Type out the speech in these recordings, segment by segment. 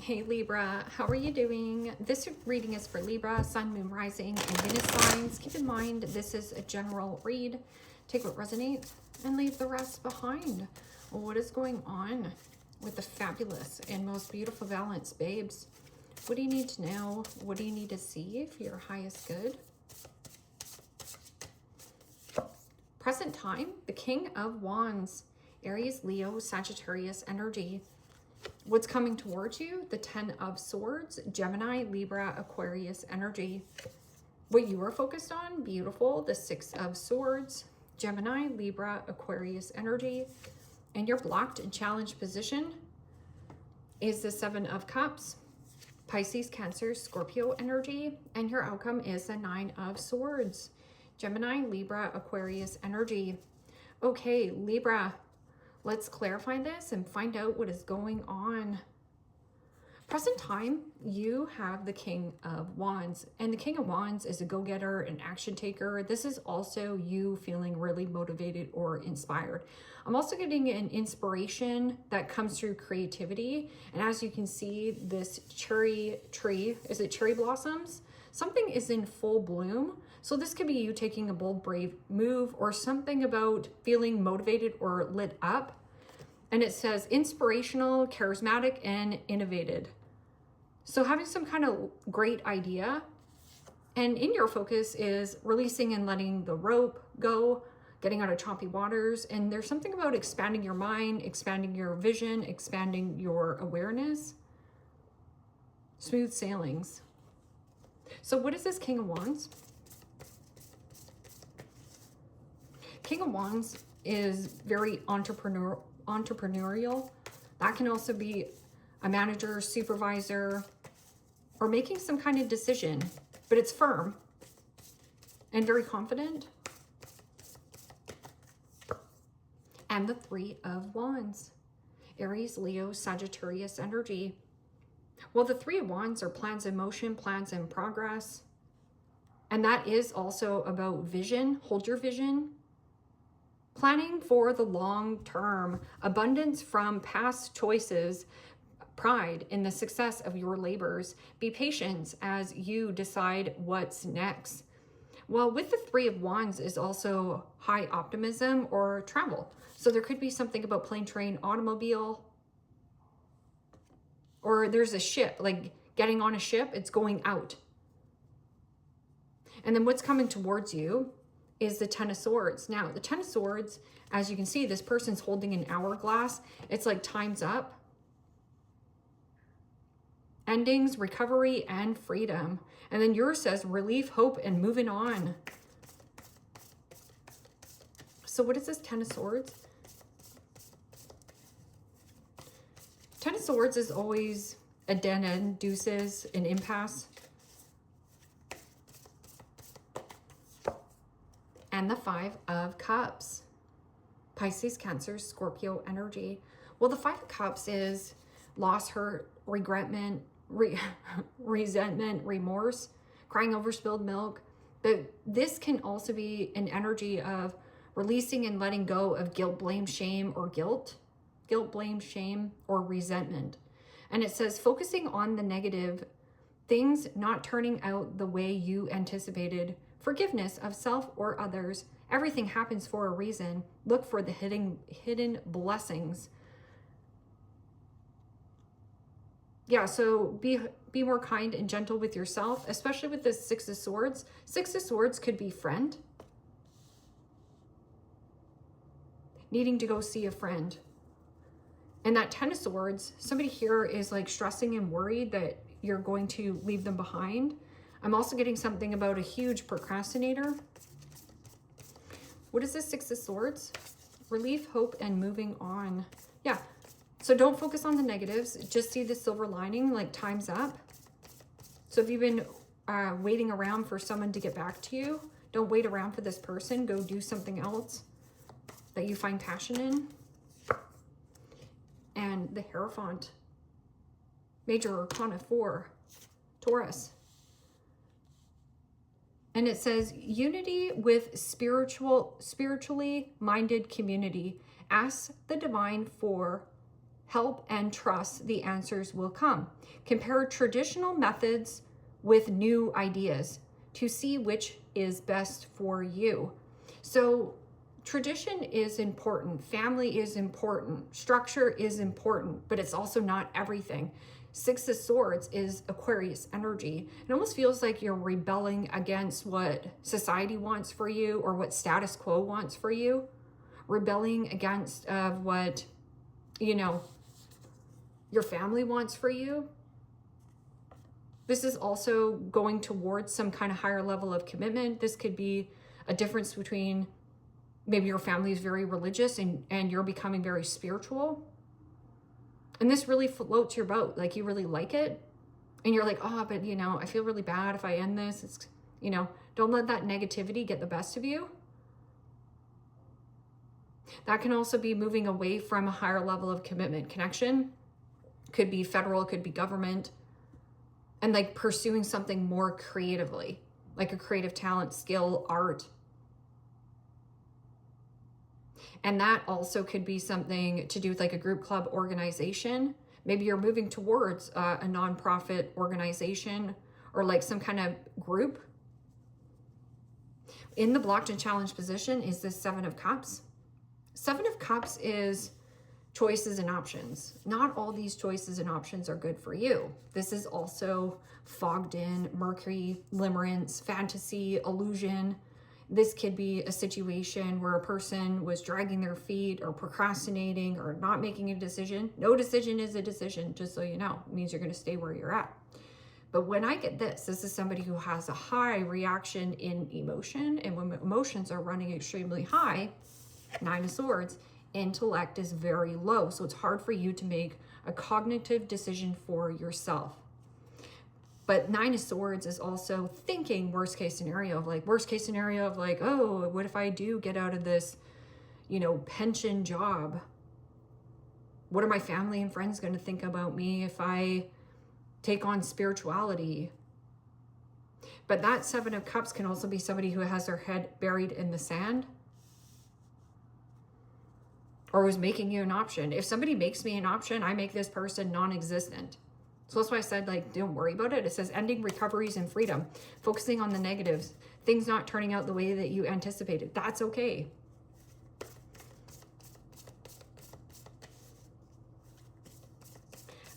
Hey Libra, how are you doing? This reading is for Libra, Sun, Moon, Rising, and Venus signs. Keep in mind, this is a general read. Take what resonates and leave the rest behind. What is going on with the fabulous and most beautiful balance, babes? What do you need to know? What do you need to see for your highest good? Present time, the King of Wands, Aries, Leo, Sagittarius energy. What's coming towards you? The Ten of Swords, Gemini, Libra, Aquarius energy. What you are focused on? Beautiful. The Six of Swords, Gemini, Libra, Aquarius energy. And your blocked and challenged position is the Seven of Cups, Pisces, Cancer, Scorpio energy. And your outcome is the Nine of Swords, Gemini, Libra, Aquarius energy. Okay, Libra. Let's clarify this and find out what is going on. Present time, you have the King of Wands. And the King of Wands is a go-getter, an action taker. This is also you feeling really motivated or inspired. I'm also getting an inspiration that comes through creativity. And as you can see, this cherry tree, is it cherry blossoms? Something is in full bloom. So this could be you taking a bold, brave move or something about feeling motivated or lit up. And it says inspirational, charismatic, and innovative. So having some kind of great idea. And in your focus is releasing and letting the rope go, getting out of choppy waters. And there's something about expanding your mind, expanding your vision, expanding your awareness. Smooth sailings. So what is this King of Wands? King of Wands is very entrepreneurial. That can also be a manager, supervisor, or making some kind of decision, but it's firm and very confident. And the Three of Wands, Aries, Leo, Sagittarius energy. Well, the Three of Wands are plans in motion, plans in progress. And that is also about vision. Hold your vision. Planning for the long term, abundance from past choices, pride in the success of your labors. Be patient as you decide what's next. Well, with the Three of Wands is also high optimism or travel. So there could be something about plane, train, automobile, or there's a ship, like getting on a ship, it's going out. And then what's coming towards you is the Ten of Swords. Now, the Ten of Swords, as you can see, this person's holding an hourglass. It's like time's up. Endings, recovery, and freedom. And then yours says relief, hope, and moving on. So what is this Ten of Swords? Ten of Swords is always a dead end, deuces, an impasse. And the Five of Cups, Pisces, Cancer, Scorpio energy. Well, the Five of Cups is loss, hurt, resentment, remorse, crying over spilled milk. But this can also be an energy of releasing and letting go of guilt, blame, shame, or guilt, blame, shame, or resentment. And it says focusing on the negative things not turning out the way you anticipated. Forgiveness of self or others. Everything happens for a reason. Look for the hidden blessings. Yeah, so be more kind and gentle with yourself, especially with this Six of Swords. Six of Swords could be friend. Needing to go see a friend. And that Ten of Swords, somebody here is like stressing and worried that you're going to leave them behind. I'm also getting something about a huge procrastinator. What is this Six of Swords? Relief, hope, and moving on. Yeah, so don't focus on the negatives. Just see the silver lining, like time's up. So if you've been waiting around for someone to get back to you, don't wait around for this person. Go do something else that you find passion in. And the Hierophant, Major Arcana 4, Taurus. And it says unity with spiritually minded community. Ask the divine for help and trust the answers will come. Compare traditional methods with new ideas to see which is best for you. So tradition is important, family is important, structure is important, but it's also not everything. Six of Swords is Aquarius energy. It almost feels like you're rebelling against what society wants for you or what status quo wants for you. Rebelling against what, you know, your family wants for you. This is also going towards some kind of higher level of commitment. This could be a difference between maybe your family is very religious and you're becoming very spiritual. And this really floats your boat. Like you really like it. And you're like, oh, but you know, I feel really bad if I end this. It's, you know, don't let that negativity get the best of you. That can also be moving away from a higher level of commitment. Connection could be federal, could be government. And like pursuing something more creatively, like a creative talent, skill, art. And that also could be something to do with like a group, club, organization. Maybe you're moving towards a nonprofit organization or like some kind of group. In the blocked and challenged position is this Seven of Cups. Seven of Cups is choices and options. Not all these choices and options are good for you. This is also fogged in, Mercury, limerence, fantasy, illusion. This could be a situation where a person was dragging their feet or procrastinating or not making a decision. No decision is a decision, just so you know. It means you're going to stay where you're at. But when I get this is somebody who has a high reaction in emotion. And when emotions are running extremely high, Nine of Swords, intellect is very low. So it's hard for you to make a cognitive decision for yourself. But Nine of Swords is also thinking worst case scenario of like, oh, what if I do get out of this, you know, pension job? What are my family and friends going to think about me if I take on spirituality? But that Seven of Cups can also be somebody who has their head buried in the sand or who's making you an option. If somebody makes me an option, I make this person non-existent. So that's why I said, like, don't worry about it. It says ending recoveries and freedom, focusing on the negatives, things not turning out the way that you anticipated. That's okay.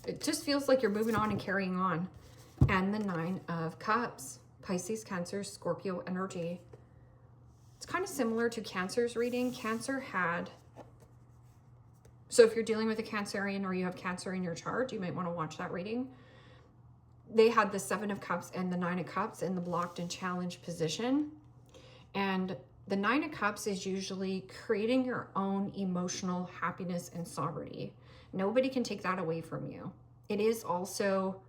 It just feels like you're moving on and carrying on. And the Nine of Cups, Pisces, Cancer, Scorpio energy. It's kind of similar to Cancer's reading. Cancer had... So if you're dealing with a Cancerian or you have Cancer in your chart, you might want to watch that reading. They had the Seven of Cups and the Nine of Cups in the blocked and challenged position. And the Nine of Cups is usually creating your own emotional happiness and sovereignty. Nobody can take that away from you. It is also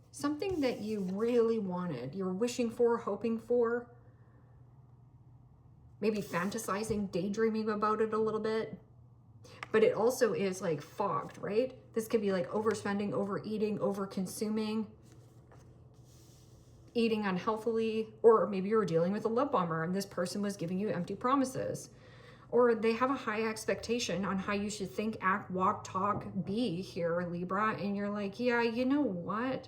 something that you really wanted. You're wishing for, hoping for. Maybe fantasizing, daydreaming about it a little bit. But it also is like fogged, right? This could be like overspending, overeating, overconsuming, eating unhealthily, or maybe you're dealing with a love bomber and this person was giving you empty promises. Or they have a high expectation on how you should think, act, walk, talk, be here, Libra. And you're like, yeah, you know what?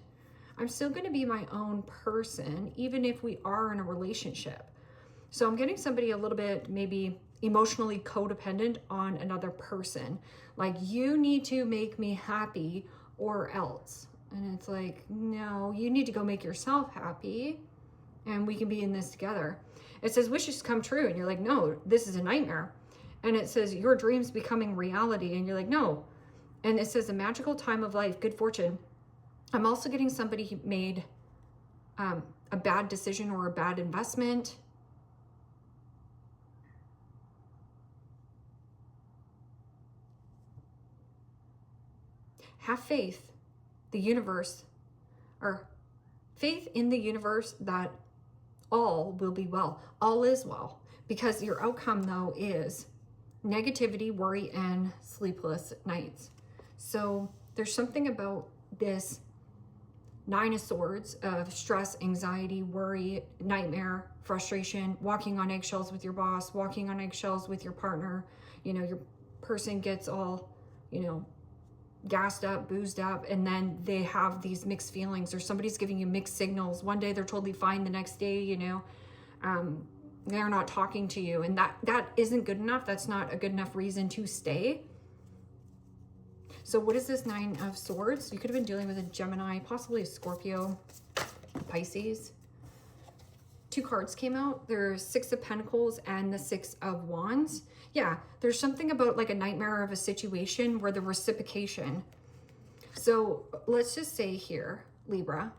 I'm still going to be my own person, even if we are in a relationship. So I'm getting somebody a little bit maybe emotionally codependent on another person. Like, you need to make me happy or else. And it's like, no, you need to go make yourself happy and we can be in this together. It says wishes come true. And you're like, no, this is a nightmare. And it says your dreams becoming reality. And you're like, no. And it says a magical time of life, good fortune. I'm also getting somebody who made a bad decision or a bad investment. Have faith, the universe, or faith in the universe that all will be well. All is well. Because your outcome, though, is negativity, worry, and sleepless nights. So there's something about this Nine of Swords of stress, anxiety, worry, nightmare, frustration, walking on eggshells with your boss, walking on eggshells with your partner. You know, your person gets all, you know, gassed up, boozed up, and then they have these mixed feelings, or somebody's giving you mixed signals. One day they're totally fine, the next day, you know, they're not talking to you, and that isn't good enough. That's not a good enough reason to stay. So what is this Nine of Swords? You could have been dealing with a Gemini, possibly a Scorpio, Pisces. Two cards came out. There's Six of Pentacles and the Six of Wands. Yeah, there's something about like a nightmare of a situation where the reciprocation. So let's just say here, Libra,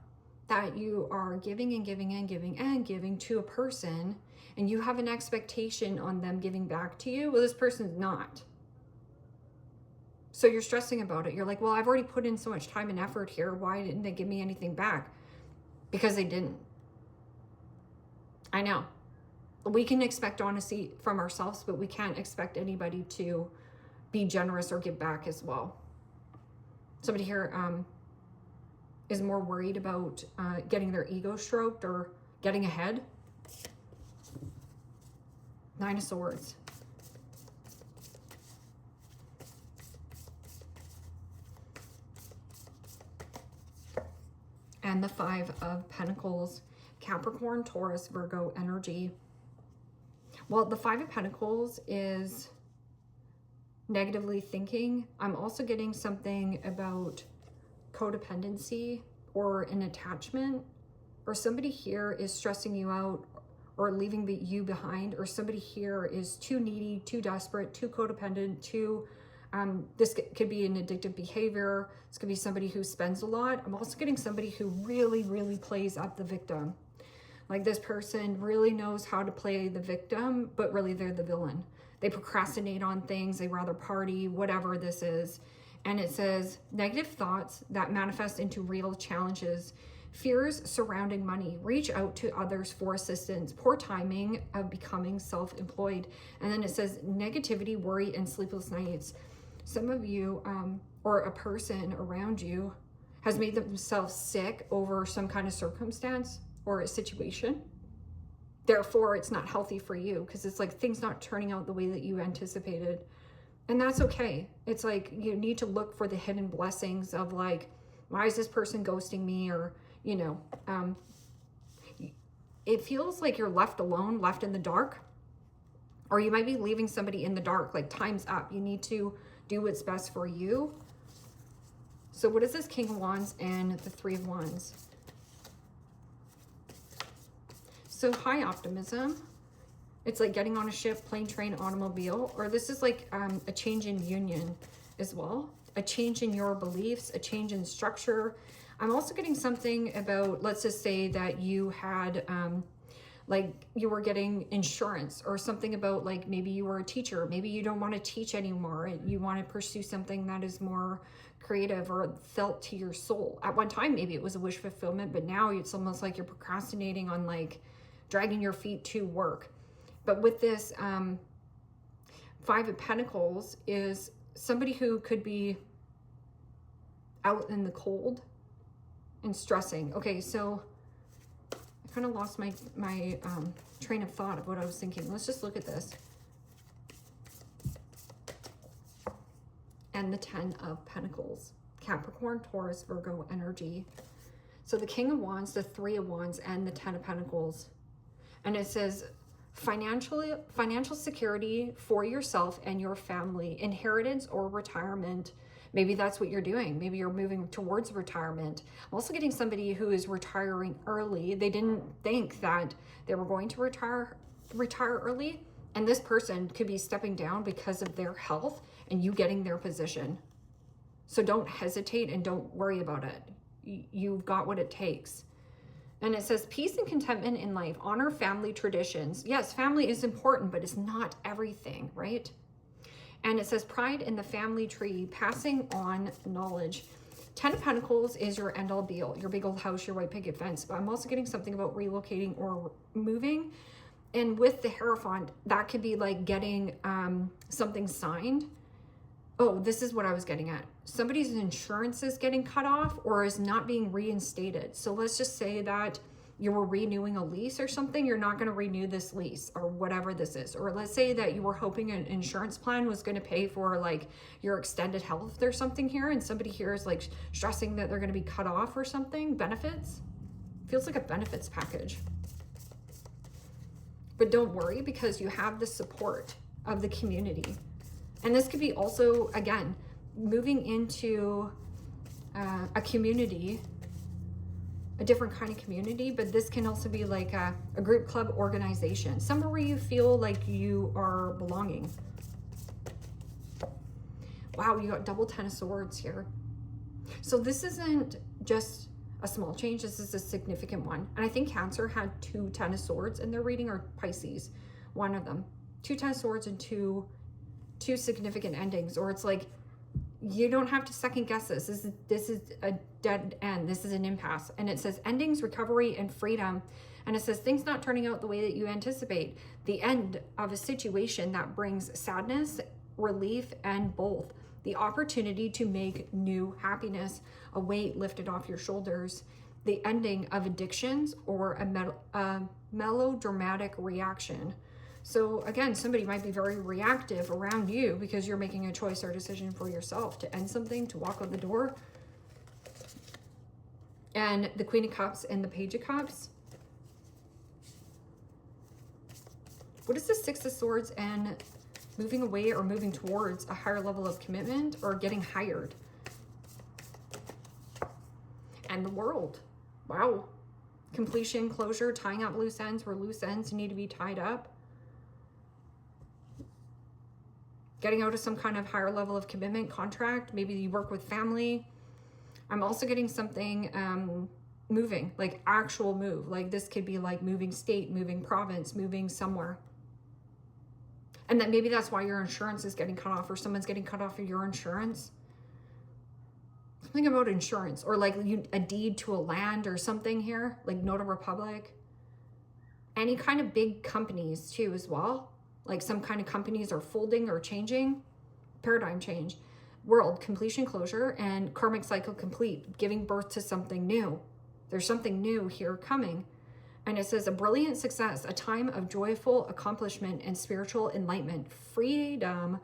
that you are giving and giving and giving and giving to a person, and you have an expectation on them giving back to you. Well, this person's not. So you're stressing about it. You're like, well, I've already put in so much time and effort here. Why didn't they give me anything back? Because they didn't. I know. We can expect honesty from ourselves, but we can't expect anybody to be generous or give back as well. Somebody here is more worried about getting their ego stroked or getting ahead. Nine of Swords. And the Five of Pentacles, Capricorn, Taurus, Virgo energy. Well, the Five of Pentacles is negatively thinking. I'm also getting something about codependency or an attachment, or somebody here is stressing you out or leaving you behind, or somebody here is too needy, too desperate, too codependent, too this could be an addictive behavior. This could be somebody who spends a lot. I'm also getting somebody who really, really plays up the victim. Like this person really knows how to play the victim, but really they're the villain. They procrastinate on things. They rather party, whatever this is. And it says negative thoughts that manifest into real challenges. Fears surrounding money. Reach out to others for assistance. Poor timing of becoming self-employed. And then it says negativity, worry, and sleepless nights. Some of you or a person around you has made themselves sick over some kind of circumstance or a situation. Therefore, it's not healthy for you because it's like things not turning out the way that you anticipated. And that's okay. It's like you need to look for the hidden blessings of like, why is this person ghosting me? Or, you know, it feels like you're left alone, left in the dark. Or you might be leaving somebody in the dark, like time's up. You need to do what's best for you. So what is this King of Wands and the Three of Wands? So high optimism. It's like getting on a ship, plane, train, automobile. Or this is like a change in union as well. A change in your beliefs, a change in structure. I'm also getting something about, let's just say that you had like you were getting insurance, or something about like maybe you were a teacher, maybe you don't want to teach anymore and you want to pursue something that is more creative or felt to your soul. At one time maybe it was a wish fulfillment, but now it's almost like you're procrastinating on like dragging your feet to work. But with this Five of Pentacles is somebody who could be out in the cold and stressing. Okay, so I kind of lost my train of thought of what I was thinking. Let's just look at this. And the Ten of Pentacles. Capricorn, Taurus, Virgo energy. So the King of Wands, the Three of Wands, and the Ten of Pentacles. And it says financial security for yourself and your family, inheritance or retirement. Maybe that's what you're doing. Maybe you're moving towards retirement. I'm also getting somebody who is retiring early. They didn't think that they were going to retire early. And this person could be stepping down because of their health and you getting their position. So don't hesitate and don't worry about it. You've got what it takes. And it says peace and contentment in life. Honor family traditions. Yes, family is important, but it's not everything, right? And it says pride in the family tree, passing on knowledge. Ten of Pentacles is your end all be all, your big old house, your white picket fence. But I'm also getting something about relocating or moving. And with the Hierophant, that could be like getting something signed. Oh, this is what I was getting at. Somebody's insurance is getting cut off or is not being reinstated. So let's just say that you were renewing a lease or something, you're not going to renew this lease or whatever this is. Or let's say that you were hoping an insurance plan was going to pay for like your extended health or something here, and somebody here is like stressing that they're going to be cut off or something. Benefits. Feels like a benefits package. But don't worry, because you have the support of the community. And this could be also, again, moving into a community, a different kind of community, but this can also be like a group, club, organization, somewhere where you feel like you are belonging. Wow, you got double 10 of swords here. So this isn't just a small change, this is a significant one. And I think Cancer had 2 10 of swords in their reading, or Pisces, one of them. 2 10 of swords and two significant endings, or it's like, you don't have to second guess this. This is a dead end. This is an impasse. And it says endings, recovery, and freedom. And it says things not turning out the way that you anticipate. The end of a situation that brings sadness, relief, and both. The opportunity to make new happiness, a weight lifted off your shoulders. The ending of addictions, or a melodramatic reaction. So again, somebody might be very reactive around you because you're making a choice or decision for yourself to end something, to walk out the door. And the Queen of Cups and the Page of Cups. What is the Six of Swords and moving away or moving towards a higher level of commitment or getting hired? And the World. Wow. Completion, closure, tying up loose ends where loose ends need to be tied up. Getting out of some kind of higher level of commitment, contract. Maybe you work with family. I'm also getting something moving, like actual move. Like this could be like moving state, moving province, moving somewhere. And then maybe that's why your insurance is getting cut off, or someone's getting cut off of your insurance. Something about insurance, or like a deed to a land or something here, like Nota Republic. Any kind of big companies too as well. Like some kind of companies are folding or changing. Paradigm change. World, completion, closure, and karmic cycle complete, giving birth to something new. There's something new here coming. And it says a brilliant success, a time of joyful accomplishment and spiritual enlightenment, freedom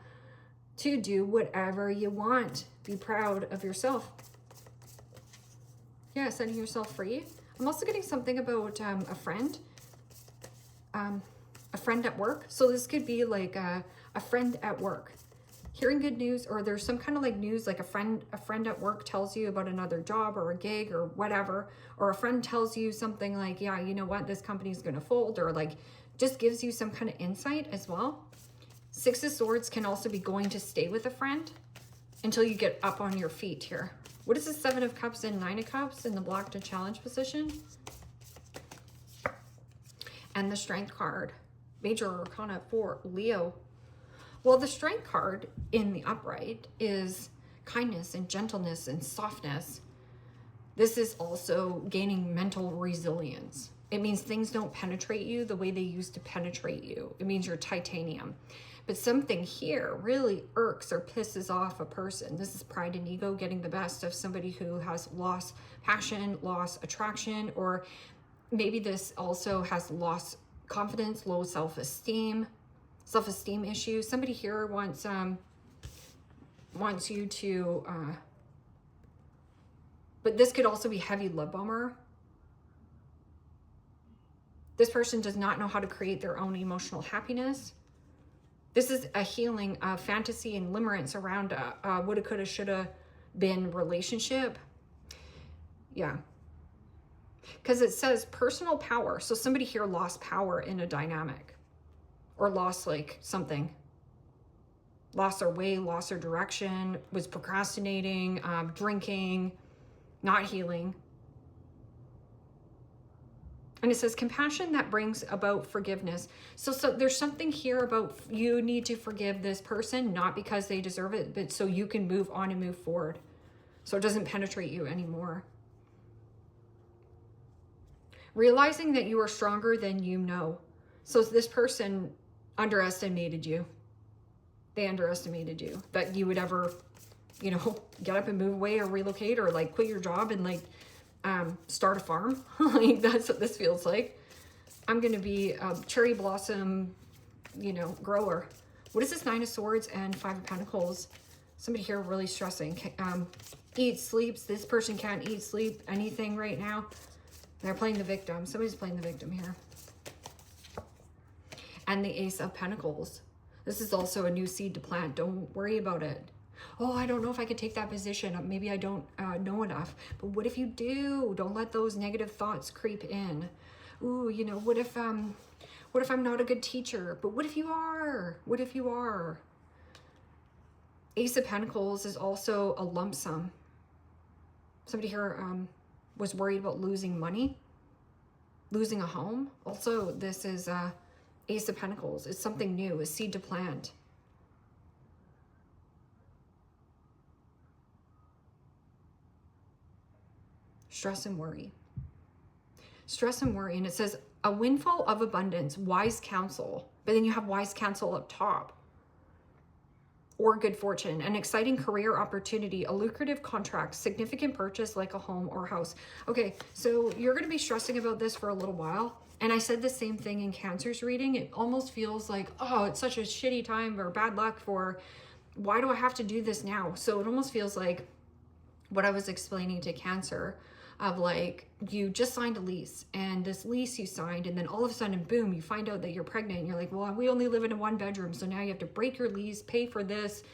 to do whatever you want. Be proud of yourself. Yeah, setting yourself free. I'm also getting something about a friend at work. So this could be like a friend at work. Hearing good news, or there's some kind of like news, like a friend at work tells you about another job or a gig or whatever, or a friend tells you something like, yeah, you know what, this company's going to fold, or like just gives you some kind of insight as well. Six of Swords can also be going to stay with a friend until you get up on your feet here. What is the Seven of Cups and Nine of Cups in the block to challenge position? And the Strength card, Major Arcana for Leo. Well, the Strength card in the upright is kindness and gentleness and softness. This is also gaining mental resilience. It means things don't penetrate you the way they used to penetrate you. It means you're titanium. But something here really irks or pisses off a person. This is pride and ego getting the best of somebody who has lost passion, lost attraction, or maybe this also has lost confidence, low self-esteem issues. Somebody here wants you to, but this could also be heavy love bomber. This person does not know how to create their own emotional happiness. This is a healing of fantasy and limerence around a woulda, coulda, shoulda been relationship. Yeah. Because it says personal power. So somebody here lost power in a dynamic. Or lost like something. Lost their way, lost their direction, was procrastinating, drinking, not healing. And it says compassion that brings about forgiveness. So there's something here about you need to forgive this person, not because they deserve it, but so you can move on and move forward. So it doesn't penetrate you anymore. Realizing that you are stronger than you know. So this person underestimated you. They underestimated you, that you would ever, you know, get up and move away or relocate or like quit your job and like start a farm. Like, that's what this feels like. I'm going to be a cherry blossom, you know, grower. What is this? 9 of Swords and 5 of Pentacles. Somebody here really stressing. Eat, sleeps. This person can't eat, sleep, anything right now. They're playing the victim. Somebody's playing the victim here. And the Ace of Pentacles. This is also a new seed to plant. Don't worry about it. Oh, I don't know if I could take that position. Maybe I don't know enough. But what if you do? Don't let those negative thoughts creep in. Ooh, you know, what if I'm not a good teacher? But what if you are? What if you are? Ace of Pentacles is also a lump sum. Somebody here was worried about losing money, losing a home. Also, this is Ace of Pentacles. It's something new, a seed to plant. Stress and worry. Stress and worry. And it says, a windfall of abundance, wise counsel. But then you have wise counsel up top. Or good fortune, an exciting career opportunity, a lucrative contract, significant purchase like a home or house. Okay, so you're going to be stressing about this for a little while. And I said the same thing in Cancer's reading. It almost feels like, oh, it's such a shitty time or bad luck for, why do I have to do this now? So it almost feels like what I was explaining to Cancer, of like, you just signed a lease, and this lease you signed, and then all of a sudden, boom, you find out that you're pregnant, and you're like, well, we only live in a 1-bedroom, so now you have to break your lease, pay for this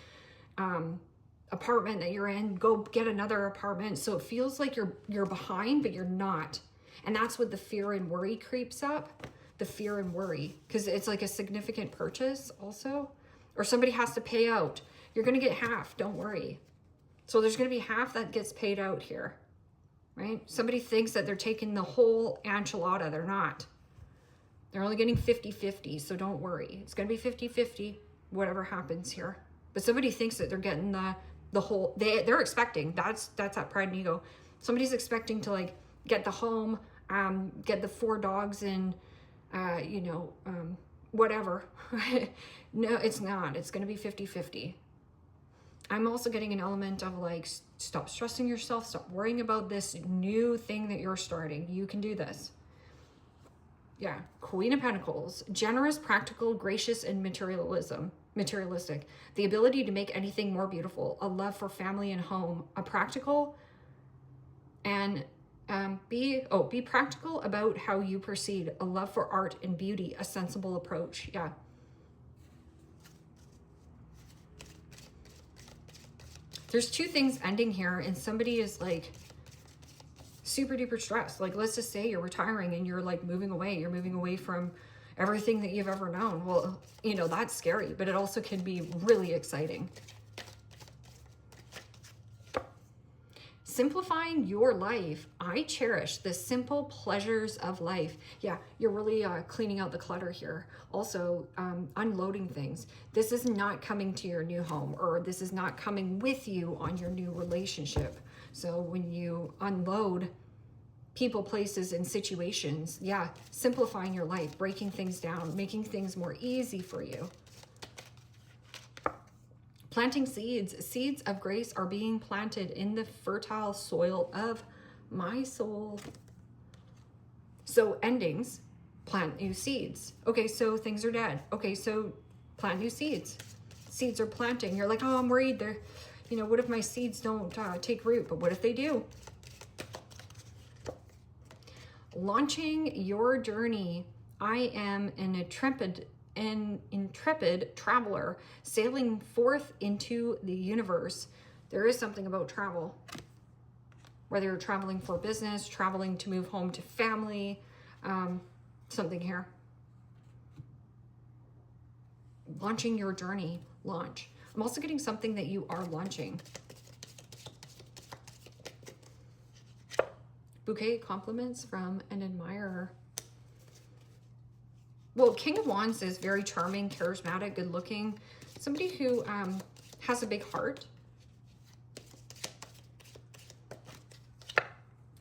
apartment that you're in, go get another apartment. So it feels like you're behind, but you're not. And that's what the fear and worry creeps up, the fear and worry, because it's like a significant purchase also, or somebody has to pay out. You're going to get half, don't worry. So there's going to be half that gets paid out here. Right? Somebody thinks that they're taking the whole enchilada. They're not. They're only getting 50-50, so don't worry. It's going to be 50-50, whatever happens here. But somebody thinks that they're getting the whole, they're expecting, that's that pride and ego. Somebody's expecting to like get the home, get the 4 dogs and, you know, whatever. No, it's not. It's going to be 50-50. I'm also getting an element of like, stop stressing yourself, stop worrying about this new thing that you're starting. You can do this. Yeah, Queen of Pentacles, generous, practical, gracious, and materialistic. The ability to make anything more beautiful, a love for family and home, a practical, and be practical about how you proceed, a love for art and beauty, a sensible approach. Yeah. There's 2 things ending here, and somebody is like super duper stressed. Like, let's just say you're retiring and you're like moving away. You're moving away from everything that you've ever known. Well, you know, that's scary, but it also can be really exciting. Simplifying your life. I cherish the simple pleasures of life. Yeah, you're really cleaning out the clutter here. Also, unloading things. This is not coming to your new home, or this is not coming with you on your new relationship. So when you unload people, places, and situations, yeah, simplifying your life, breaking things down, making things more easy for you. Planting seeds. Seeds of grace are being planted in the fertile soil of my soul. So endings, plant new seeds. Okay, so things are dead. Okay, so plant new seeds. Seeds are planting. You're like, oh, I'm worried. They're, you know, what if my seeds don't take root? But what if they do? Launching your journey. I am an intrepid traveler sailing forth into the universe. There is something about travel, whether you're traveling for business, traveling to move home to family, something here. Launching your journey, launch. I'm also getting something that you are launching. Bouquet compliments from an admirer. Well, King of Wands is very charming, charismatic, good looking. Somebody who has a big heart.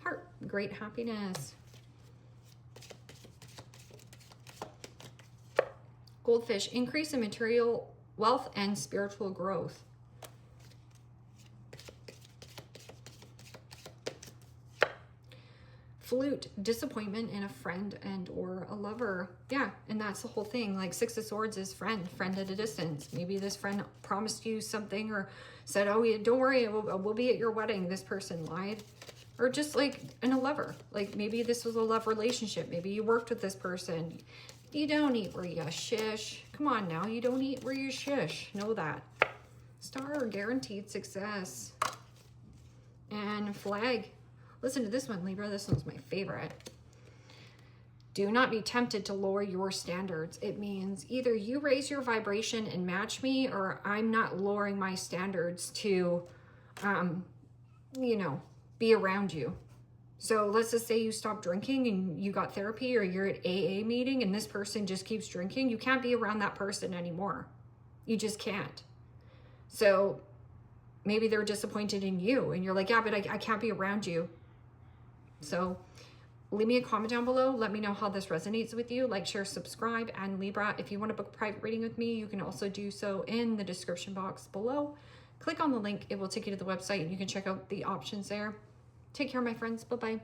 Heart, great happiness. Goldfish, increase in material wealth and spiritual growth. Flute, disappointment in a friend and or a lover. Yeah, and that's the whole thing. Like Six of Swords is friend at a distance. Maybe this friend promised you something or said, oh, yeah, don't worry, we'll be at your wedding. This person lied. Or just like in a lover. Like maybe this was a love relationship. Maybe you worked with this person. You don't eat where you shish. Come on now, you don't eat where you shish. Know that. Star, guaranteed success. And flag. Listen to this one, Libra. This one's my favorite. Do not be tempted to lower your standards. It means either you raise your vibration and match me, or I'm not lowering my standards to, you know, be around you. So let's just say you stop drinking and you got therapy, or you're at AA meeting and this person just keeps drinking. You can't be around that person anymore. You just can't. So maybe they're disappointed in you and you're like, yeah, but I can't be around you. So leave me a comment down below. Let me know how this resonates with you. Like, share, subscribe. And Libra, if you want to book a private reading with me, you can also do so in the description box below. Click on the link. It will take you to the website and you can check out the options there. Take care, my friends. Bye-bye.